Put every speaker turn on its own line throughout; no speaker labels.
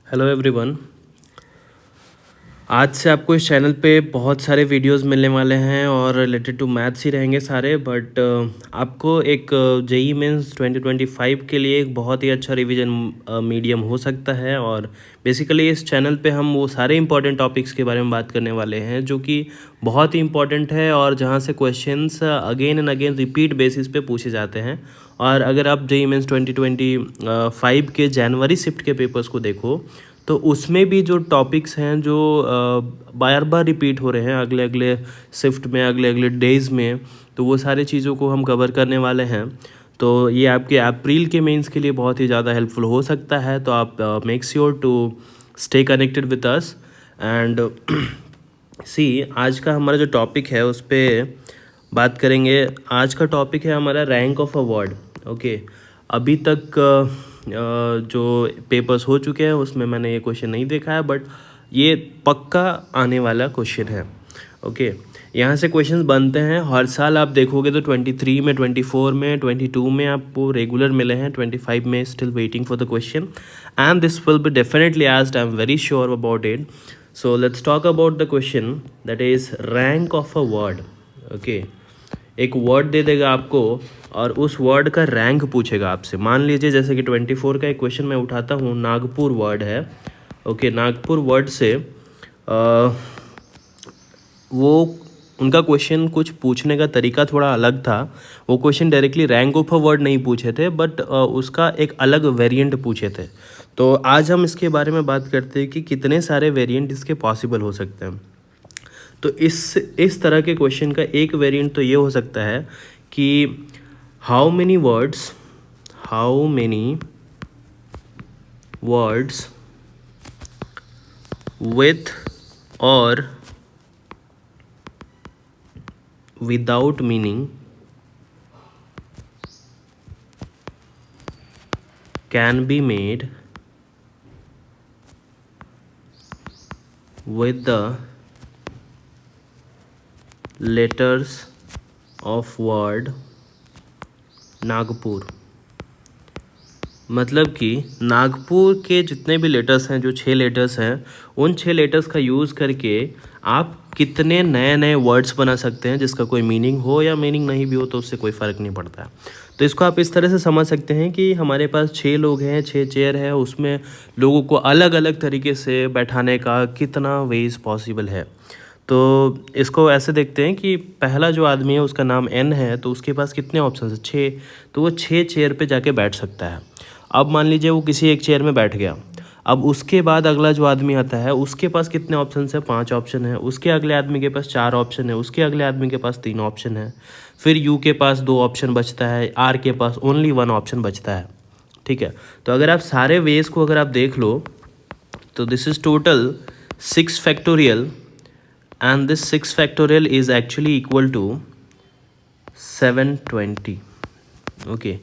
Hello everyone. आज से आपको इस चैनल पे बहुत सारे वीडियोस मिलने वाले हैं और रिलेटेड टू मैथ्स ही रहेंगे सारे। बट आपको एक जेई मेंस 2025 के लिए एक बहुत ही अच्छा रिवीजन मीडियम हो सकता है। और बेसिकली इस चैनल पे हम वो सारे इंपॉर्टेंट टॉपिक्स के बारे में बात करने वाले हैं जो कि बहुत ही इंपॉर्टेंट है और जहाँ से questions again and again repeat basis पे पूछे जाते हैं। और अगर आप जेई मेंस 2025 के जनवरी शिफ्ट के पेपर्स को देखो तो उसमें भी जो टॉपिक्स हैं जो बार बार रिपीट हो रहे हैं अगले अगले शिफ्ट में, अगले अगले डेज़ में, तो वो सारी चीज़ों को हम कवर करने वाले हैं। तो ये आपके अप्रैल के मेंस के लिए बहुत ही ज़्यादा हेल्पफुल हो सकता है। तो आप make sure to stay connected with us and see आज का हमारा जो टॉपिक है उस पर बात करेंगे। आज का टॉपिक है हमारा rank of a word. Okay, अभी तक जो पेपर्स हो चुके हैं उसमें मैंने ये क्वेश्चन नहीं देखा है, बट ये पक्का आने वाला क्वेश्चन है। ओके, यहाँ से क्वेश्चंस बनते हैं हर साल। आप देखोगे तो 23 में, 24 में, 22 में आपको रेगुलर मिले हैं, 25 में still waiting for the question and this will be definitely asked. I am very sure about it. So let's talk about the question that is rank of a word. Okay, एक word दे देगा आपको और उस word का rank पूछेगा आपसे। मान लीजिए जैसे कि 24 का एक क्वेश्चन मैं उठाता हूँ, नागपुर वर्ड है। ओके, नागपुर वर्ड से वो उनका क्वेश्चन कुछ पूछने का तरीका थोड़ा अलग था। वो question directly rank of a word नहीं पूछे थे, बट उसका एक अलग वेरिएंट पूछे थे। तो आज हम इसके बारे में बात करते हैं कि कितने सारे वेरिएंट इसके पॉसिबल हो सकते हैं। तो इस तरह के क्वेश्चन का एक वेरिएंट तो ये हो सकता है कि हाउ मेनी वर्ड्स विथ और without meaning can be made with the letters of word Nagpur. मतलब कि नागपुर के जितने भी लेटर्स हैं, जो 6 लेटर्स हैं, उन 6 लेटर्स का यूज़ करके आप कितने नए नए वर्ड्स बना सकते हैं जिसका कोई मीनिंग हो या मीनिंग नहीं भी हो तो उससे कोई फ़र्क नहीं पड़ता है। तो इसको आप इस तरह से समझ सकते हैं कि हमारे पास 6 लोग हैं, 6 चेयर है, उसमें लोगों को अलग अलग तरीके से बैठाने का कितना वेज पॉसिबल है। तो इसको ऐसे देखते हैं कि पहला जो आदमी है उसका नाम एन है, तो उसके पास कितने ऑप्शन है? 6। तो वो 6 चेयर पे जाके बैठ सकता है। अब मान लीजिए वो किसी एक चेयर में बैठ गया। अब उसके बाद अगला जो आदमी आता है उसके पास कितने ऑप्शन है? 5 ऑप्शन है। उसके अगले आदमी के पास 4 ऑप्शन है। उसके अगले आदमी के पास 3 ऑप्शन है। फिर यू के पास 2 ऑप्शन बचता है। आर के पास ओनली 1 ऑप्शन बचता है। ठीक है, तो अगर आप सारे वेज को अगर आप देख लो तो this is total 6 factorial and this 6 factorial is actually equal to 720. okay,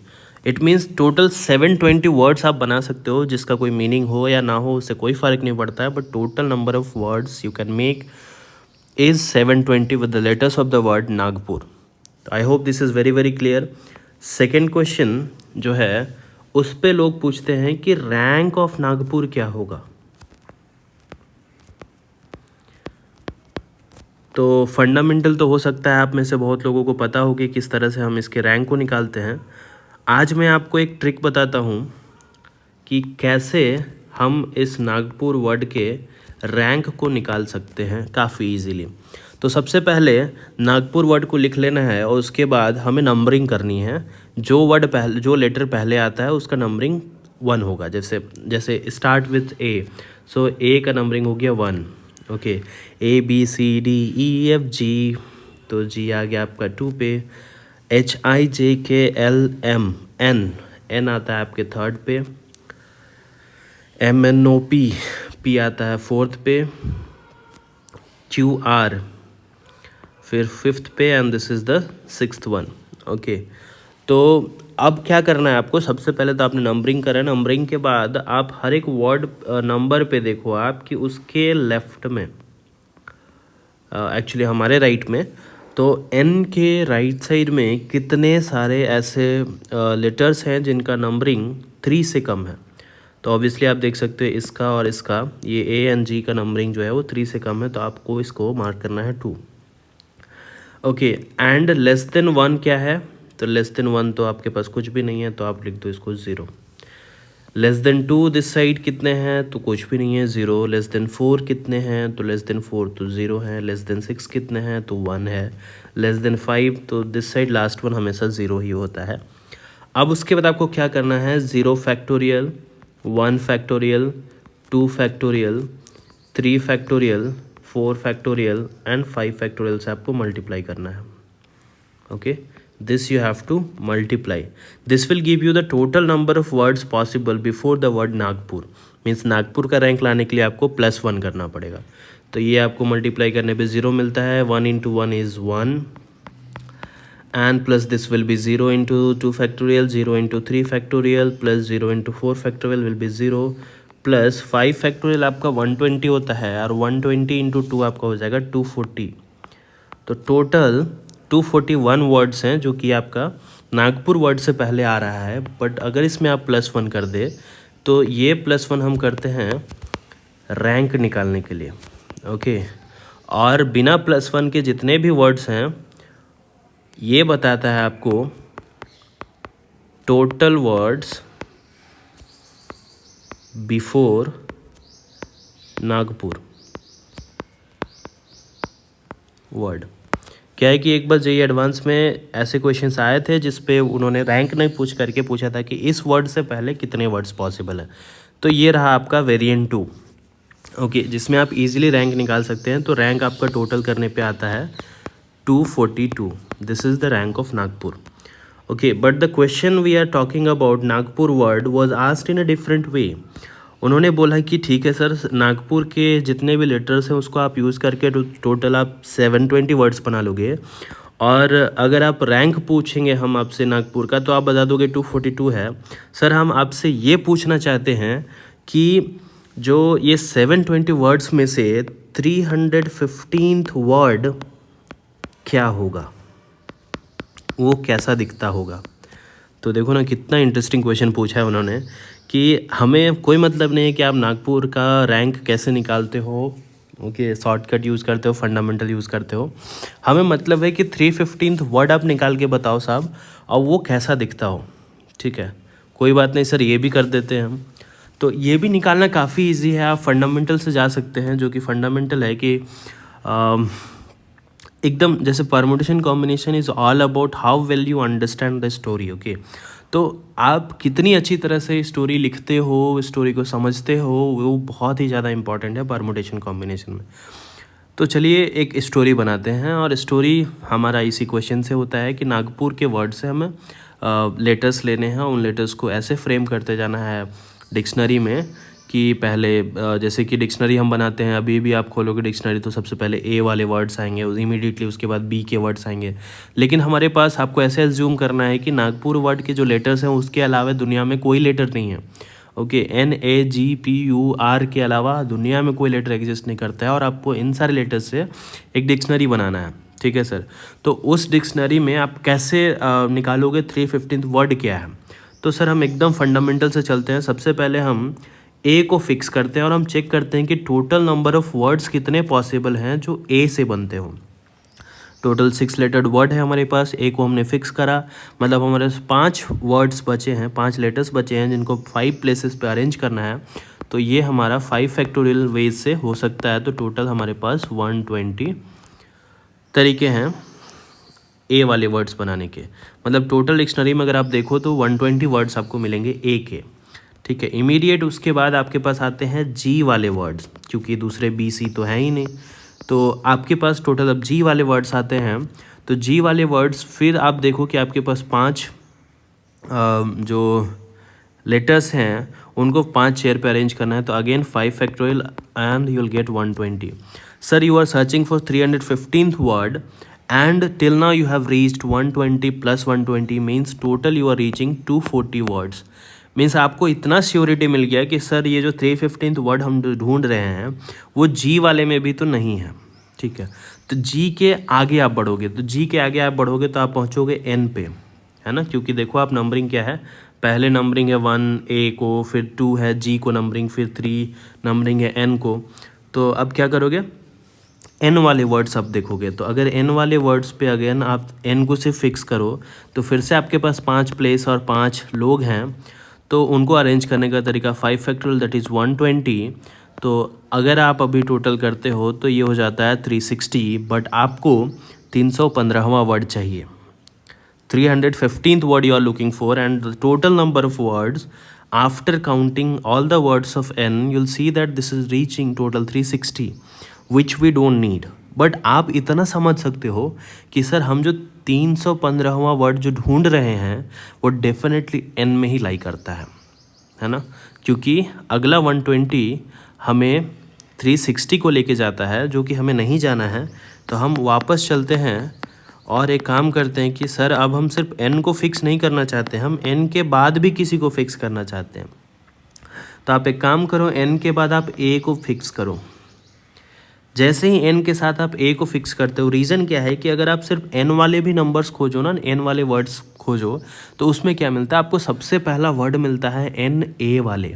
it means total 720 words आप बना सकते हो जिसका कोई मीनिंग हो या ना हो उससे कोई फ़र्क नहीं पड़ता है, but total number of words you can make is 720 with the letters of the word Nagpur. I hope this is very very clear. Second question जो है उस पे लोग पूछते हैं कि रैंक ऑफ नागपुर क्या होगा। तो फंडामेंटल तो हो सकता है आप में से बहुत लोगों को पता हो कि किस तरह से हम इसके रैंक को निकालते हैं। आज मैं आपको एक ट्रिक बताता हूँ कि कैसे हम इस नागपुर वर्ड के रैंक को निकाल सकते हैं काफ़ी इजीली। तो सबसे पहले नागपुर वर्ड को लिख लेना है और उसके बाद हमें नंबरिंग करनी है। जो लेटर पहले आता है उसका नंबरिंग 1 होगा। जैसे स्टार्ट विथ ए, सो ए का नंबरिंग हो गया 1। ओके, ABCDEFG, तो जी आ गया आपका 2 पे। HIJKLM N आता है आपके 3rd पे। MNOP P आता है 4th पे। QR फिर 5th पे and this is the 6th one. Okay, तो अब क्या करना है आपको? सबसे पहले तो आपने नंबरिंग करा है। नंबरिंग के बाद आप हर एक वर्ड नंबर पे देखो आप कि उसके लेफ्ट में, एक्चुअली हमारे राइट में, तो एन के राइट साइड में कितने सारे ऐसे लेटर्स हैं जिनका नंबरिंग 3 से कम है। तो ऑब्वियसली आप देख सकते हो इसका और इसका, ये ए एंड जी का नंबरिंग जो है वो 3 से कम है, तो आपको इसको मार्क करना है 2। ओके, एंड लेस देन 1 क्या है? तो लेस देन 1 तो आपके पास कुछ भी नहीं है, तो आप लिख दो इसको 0। लेस देन 2 दिस साइड कितने हैं? तो कुछ भी नहीं है, 0। लेस देन 4 कितने हैं? तो लेस देन 4 तो 0 है। लेस देन 6 कितने हैं? तो 1 है। लेस देन 5 तो दिस साइड लास्ट वन हमेशा 0 ही होता है। अब उसके बाद आपको क्या करना है? 0 factorial, 1 factorial, 2 factorial, 3 factorial, 4 factorial and 5 factorial से आपको मल्टीप्लाई करना है। Okay, this you have to multiply. This will give you the total number of words possible before the word Nagpur. Means Nagpur का रैंक लाने के लिए आपको +1 करना पड़ेगा। तो ये आपको मल्टीप्लाई करने पे 0 मिलता है। 1 × 1 is 1 and plus this will be 0 × 2 factorial, 0 × 3 factorial plus 0 × 4 factorial will be 0 plus 5 factorial आपका 120 होता है, और 120 × 2 आपका हो जाएगा 240। तो टोटल 241 वर्ड्स हैं जो कि आपका नागपुर वर्ड से पहले आ रहा है। बट अगर इसमें आप +1 कर दे तो ये +1 हम करते हैं रैंक निकालने के लिए। ओके, और बिना +1 के जितने भी वर्ड्स हैं ये बताता है आपको total words before Nagpur word. क्या है कि एक बार जेईई एडवांस में ऐसे क्वेश्चंस आए थे जिस पे उन्होंने रैंक नहीं पूछ करके पूछा था कि इस वर्ड से पहले कितने वर्ड्स पॉसिबल हैं। तो ये रहा आपका वेरिएंट 2। ओके, जिसमें आप इजीली रैंक निकाल सकते हैं। तो रैंक आपका टोटल करने पे आता है 242। This is the rank of Nagpur. Okay, but the question we are talking about Nagpur word was asked in a different way. उन्होंने बोला कि ठीक है सर, नागपुर के जितने भी लेटर्स हैं उसको आप यूज़ करके टोटल आप 720 वर्ड्स बना लोगे, और अगर आप रैंक पूछेंगे हम आपसे नागपुर का तो आप बता दोगे 242 है। सर, हम आपसे ये पूछना चाहते हैं कि जो ये 720 वर्ड्स में से 315th वर्ड क्या होगा, वो कैसा दिखता होगा। तो देखो ना, कितना इंटरेस्टिंग क्वेश्चन पूछा है उन्होंने कि हमें कोई मतलब नहीं है कि आप नागपुर का रैंक कैसे निकालते हो। ओके, शॉर्टकट यूज़ करते हो, फंडामेंटल यूज़ करते हो। हमें मतलब है कि 315th वर्ड आप निकाल के बताओ साहब, और वो कैसा दिखता हो। ठीक है, कोई बात नहीं सर, ये भी कर देते हैं हम। तो ये भी निकालना काफ़ी इजी है। आप फंडामेंटल से जा सकते हैं, जो कि फंडामेंटल है कि एकदम जैसे permutation combination is all about how well you understand the story. Okay, तो आप कितनी अच्छी तरह से स्टोरी लिखते हो, स्टोरी को समझते हो, वो बहुत ही ज़्यादा इंपॉर्टेंट है परमुटेशन कॉम्बिनेशन में। तो चलिए एक स्टोरी बनाते हैं, और स्टोरी हमारा इसी क्वेश्चन से होता है कि नागपुर के वर्ड से हमें लेटर्स लेने हैं, उन लेटर्स को ऐसे फ्रेम करते जाना है डिक्शनरी में कि पहले जैसे कि डिक्शनरी हम बनाते हैं, अभी भी आप खोलोगे डिक्शनरी तो सबसे पहले ए वाले वर्ड्स आएंगे, इमीडिएटली उसके बाद बी के वर्ड्स आएंगे। लेकिन हमारे पास आपको ऐसे एज्यूम करना है कि नागपुर वर्ड के जो लेटर्स हैं उसके अलावा दुनिया में कोई लेटर नहीं है। ओके, NAGPUR के अलावा दुनिया में कोई लेटर एग्जिस्ट नहीं करता है, और आपको इन सारे लेटर्स से एक डिक्शनरी बनाना है। ठीक है सर, तो उस डिक्शनरी में आप कैसे निकालोगे 315th वर्ड क्या है। तो सर हम एकदम फंडामेंटल से चलते हैं। सबसे पहले हम ए को फिक्स करते हैं और हम चेक करते हैं कि टोटल नंबर ऑफ़ वर्ड्स कितने पॉसिबल हैं जो ए से बनते हों। टोटल 6 लेटर्ड वर्ड है हमारे पास, ए को हमने फिक्स करा, मतलब हमारे पास 5 वर्ड्स बचे हैं, 5 लेटर्स बचे हैं जिनको 5 प्लेसेस पे अरेंज करना है। तो ये हमारा 5 फैक्टोरियल वेज से हो सकता है। तो टोटल हमारे पास 120 तरीके हैं ए वाले वर्ड्स बनाने के। मतलब टोटल डिक्शनरी में अगर आप देखो तो 120 वर्ड्स आपको मिलेंगे ए के। ठीक है, इमीडिएट उसके बाद आपके पास आते हैं जी वाले वर्ड्स, क्योंकि दूसरे बी सी तो हैं ही नहीं। तो आपके पास टोटल अब जी वाले वर्ड्स आते हैं। तो जी वाले वर्ड्स फिर आप देखो कि आपके पास 5 जो लेटर्स हैं उनको 5 चेयर पे अरेंज करना है। तो again 5 factorial and you will get 120। Sir, you are searching for 315th word and till now you have reached 120 plus 120 means total you are reaching 240 words। Means आपको इतना श्योरिटी मिल गया कि सर ये जो 315th वर्ड हम ढूंढ रहे हैं वो जी वाले में भी तो नहीं है। ठीक है, तो जी के आगे आप बढ़ोगे, तो जी के आगे आप बढ़ोगे तो आप पहुंचोगे एन पे, है ना, क्योंकि देखो आप नंबरिंग क्या है, पहले नंबरिंग है 1 ए को, फिर 2 है जी को नंबरिंग, फिर 3 नंबरिंग है एन को। तो अब क्या करोगे, एन वाले वर्ड्स आप देखोगे। तो अगर एन वाले वर्ड्स पे अगेन आप एन को सिर्फ फिक्स करो तो फिर से आपके पास 5 प्लेस और 5 लोग हैं। तो उनको अरेंज करने का तरीका 5 फैक्टोरियल दैट इज़ 120। तो अगर आप अभी टोटल करते हो तो ये हो जाता है 360, बट आपको 315वां वर्ड चाहिए। 315th word you are looking for, and the total number of words after counting all the words of n, you'll see that this is reaching total 360, which we don't need. But आप इतना समझ सकते हो कि sir हम जो 315वां word जो ढूंढ रहे हैं वो डेफिनेटली n में ही लाई करता है ना, क्योंकि अगला 120 हमें 360 को लेके जाता है जो कि हमें नहीं जाना है। तो हम वापस चलते हैं और एक काम करते हैं कि सर अब हम सिर्फ n को फिक्स नहीं करना चाहते, हम n के बाद भी किसी को फिक्स करना चाहते हैं। तो आप एक काम करो, n के बाद आप a को फिक्स करो। जैसे ही n के साथ आप a को फिक्स करते हो, रीज़न क्या है कि अगर आप सिर्फ n वाले भी नंबर्स खोजो ना, n वाले वर्ड्स खोजो, तो उसमें क्या मिलता है आपको, सबसे पहला वर्ड मिलता है n a वाले।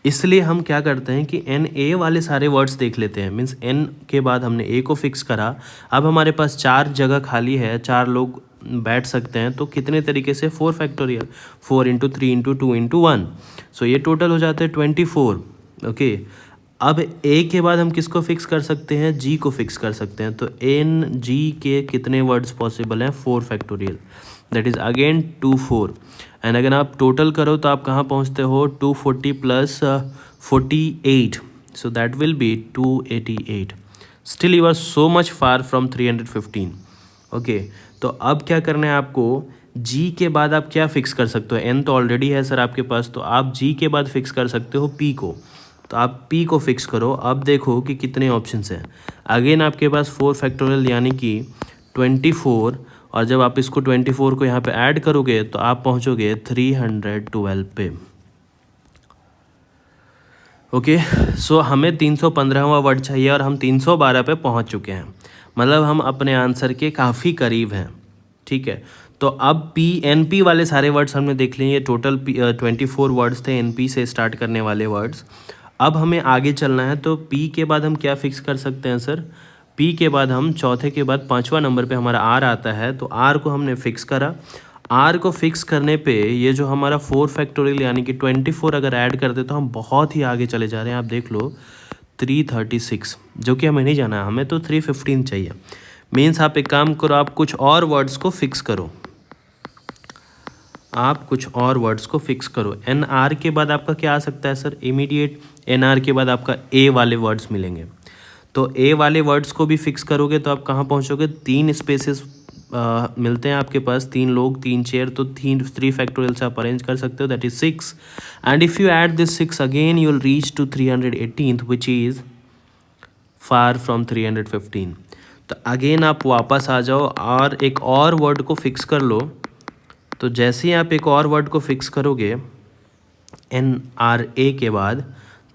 इसलिए हम क्या करते हैं कि एन ए वाले सारे वर्ड्स देख लेते हैं। मीन्स एन के बाद हमने ए को फिक्स करा, अब हमारे पास 4 जगह खाली है, 4 लोग बैठ सकते हैं। तो कितने तरीके से, 4 फैक्टोरियल, 4 इंटू 3 इंटू 2 इंटू 1, सो ये टोटल हो जाते हैं 24। ओके, अब ए के बाद हम किसको फिक्स कर सकते हैं, जी को फिक्स कर सकते हैं। तो एन जी के कितने वर्ड्स पॉसिबल हैं, 4 factorial, that is again 24। And अगर आप टोटल करो तो आप कहाँ पहुँचते हो, 240 plus 48, so that will be 288। Still you are so much far from 315। Okay, तो अब क्या करना है आपको, जी के बाद आप क्या फिक्स कर सकते हो, एन तो ऑलरेडी है सर आपके पास, तो आप जी के बाद फिक्स कर सकते हो पी को। तो आप पी को फिक्स करो। अब देखो कि कितने ऑप्शंस हैं। अगेन आपके पास 4 फैक्टोरियल यानी कि 24, और जब आप इसको 24 को यहाँ पे ऐड करोगे तो आप पहुँचोगे 312 पे। ओके, सो हमें 315वां वर्ड चाहिए और हम 312 पे पहुँच चुके हैं, मतलब हम अपने आंसर के काफ़ी करीब हैं। ठीक है, तो अब पी एन पी वाले सारे वर्ड्स हमने देख लिए। टोटल 24 वर्ड्स थे एन पी से स्टार्ट करने वाले वर्ड्स। अब हमें आगे चलना है, तो पी के बाद हम क्या फिक्स कर सकते हैं सर, पी के बाद हम चौथे के बाद 5वां नंबर पे हमारा आर आता है। तो आर को हमने फिक्स करा। आर को फिक्स करने पे ये जो हमारा 4 फैक्टोरियल यानी कि 24 अगर ऐड कर दे तो हम बहुत ही आगे चले जा रहे हैं। आप देख लो 336, जो कि हमें नहीं जाना है, हमें तो 315 चाहिए। मीन्स आप एक काम करो, आप कुछ और वर्ड्स को फिक्स करो, आप कुछ और वर्ड्स को फिक्स करो। एन आर के बाद आपका क्या आ सकता है सर, इमीडिएट एन आर के बाद आपका ए वाले वर्ड्स मिलेंगे। तो ए वाले वर्ड्स को भी फिक्स करोगे तो आप कहाँ पहुँचोगे, 3 स्पेसेस मिलते हैं आपके पास, 3 लोग 3 चेयर, तो 3 फैक्टोरियल से आप अरेंज कर सकते हो, that is 6। And if you add this 6 again you will reach to 318th which is far from 315। तो अगेन आप वापस आ जाओ और एक और वर्ड को फिक्स कर लो। तो जैसे ही आप एक और वर्ड को फिक्स करोगे एन आर ए के बाद,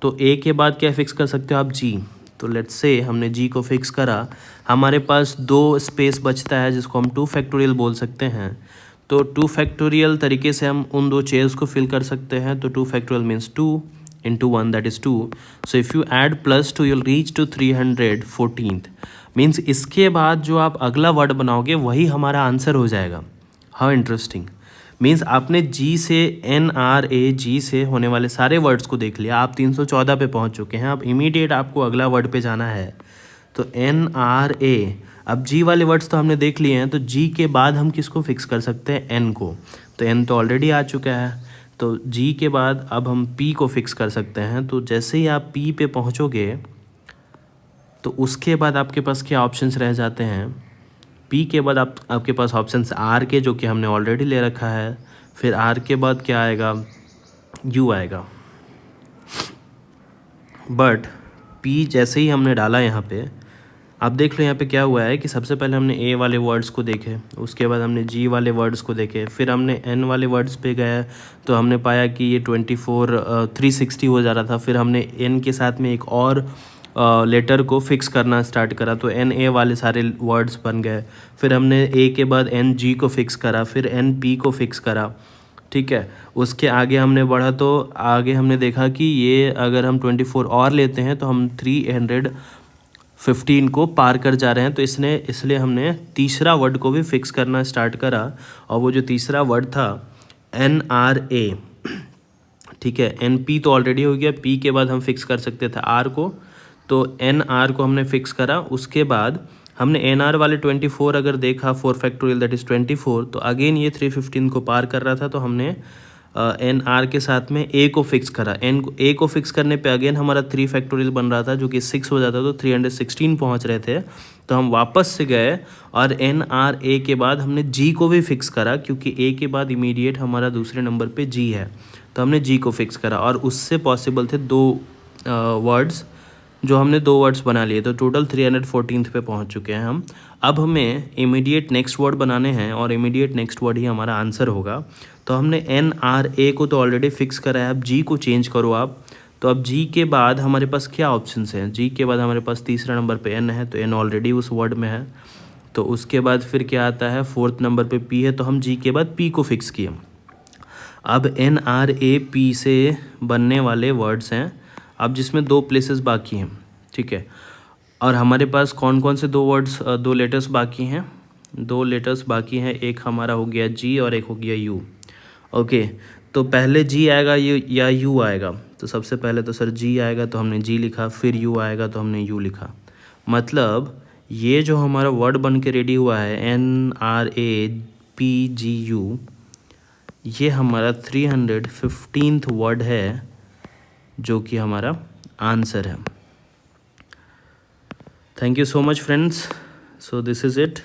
तो ए के बाद क्या फिक्स कर सकते हो आप, जी। तो लेट्स से हमने जी को फिक्स करा, हमारे पास 2 स्पेस बचता है जिसको हम 2 फैक्टोरियल बोल सकते हैं। तो 2 फैक्टोरियल तरीके से हम उन 2 चेयर्स को फिल कर सकते हैं। तो 2 factorial means 2 into 1 that is 2। So if you add +2 you'll reach to 314th। Means इसके बाद जो आप अगला वर्ड बनाओगे वही हमारा आंसर हो जाएगा। How interesting. मीन्स आपने जी से एन आर ए जी से होने वाले सारे वर्ड्स को देख लिया, आप 314 पे पहुंच चुके हैं। अब इमीडिएट आपको अगला वर्ड पे जाना है। तो एन आर ए, अब जी वाले वर्ड्स तो हमने देख लिए हैं, तो जी के बाद हम किसको फिक्स कर सकते हैं, एन को। तो एन तो ऑलरेडी आ चुका है, तो जी के बाद अब हम पी को फिक्स कर सकते हैं। तो जैसे ही आप पी पे पहुँचोगे तो उसके बाद आपके पास क्या ऑप्शंस रह जाते हैं, पी के बाद आपके पास ऑप्शंस आर के, जो कि हमने ऑलरेडी ले रखा है। फिर आर के बाद क्या आएगा, यू आएगा। बट पी जैसे ही हमने डाला यहाँ पे, आप देख लो यहाँ पे क्या हुआ है कि सबसे पहले हमने ए वाले वर्ड्स को देखे, उसके बाद हमने जी वाले वर्ड्स को देखे, फिर हमने एन वाले वर्ड्स पे गए तो हमने पाया कि ये 360 हो जा रहा था। फिर हमने एन के साथ में एक और लेटर को फिक्स करना स्टार्ट करा, तो एन ए वाले सारे वर्ड्स बन गए। फिर हमने ए के बाद एन जी को फिक्स करा, फिर एन पी को फिक्स करा, ठीक है। उसके आगे हमने बढ़ा तो आगे हमने देखा कि ये अगर हम 24 और लेते हैं तो हम 315 को पार कर जा रहे हैं। तो इसलिए हमने तीसरा वर्ड को भी फिक्स करना स्टार्ट करा, और वो जो तीसरा वर्ड था NRA, ठीक है। NP तो ऑलरेडी हो गया, P के बाद हम फिक्स कर सकते थे R को, तो NR को हमने फिक्स करा। उसके बाद हमने NR वाले 24 अगर देखा 4 फैक्टोरियल दैट इज़ 24, तो अगेन ये 315 को पार कर रहा था, तो हमने NR के साथ में A को फिक्स करा। A को फिक्स करने पे अगेन हमारा 3 फैक्टोरियल बन रहा था जो कि 6 हो जाता, तो 316 पहुंच रहे थे। तो हम वापस से गए और NRA के बाद हमने G को भी फिक्स करा, क्योंकि A के बाद इमीडिएट हमारा दूसरे नंबर पे G है, तो हमने G को फिक्स करा। और उससे पॉसिबल थे 2 वर्ड्स, जो हमने 2 वर्ड्स बना लिए, तो टोटल 314 पे पहुंच चुके हैं हम। अब हमें इमीडिएट नेक्स्ट वर्ड बनाने हैं, और इमीडिएट नेक्स्ट वर्ड ही हमारा आंसर होगा। तो हमने NRA को तो ऑलरेडी फिक्स करा है, अब G को चेंज करो आप। तो अब G के बाद हमारे पास क्या ऑप्शंस हैं? G के बाद हमारे पास तीसरा नंबर पे N है, तो N ऑलरेडी उस वर्ड में है। तो उसके बाद फिर क्या आता है? 4th नंबर पे P है, तो हम G के बाद P को फिक्स किए। अब NRAP से बनने वाले वर्ड्स हैं, अब जिसमें 2 प्लेसेस बाकी हैं, ठीक है। और हमारे पास कौन कौन से 2 वर्ड्स 2 लेटर्स बाकी हैं? 2 लेटर्स बाकी हैं, एक हमारा हो गया G और एक हो गया U। ओके, तो पहले G आएगा या U आएगा? तो सबसे पहले तो सर G आएगा, तो हमने G लिखा, फिर U आएगा तो हमने U लिखा। मतलब ये जो हमारा वर्ड बन के रेडी हुआ है NRAPGU, ये हमारा 315th वर्ड है, जो कि हमारा आंसर है। Thank you so much friends, so this is it.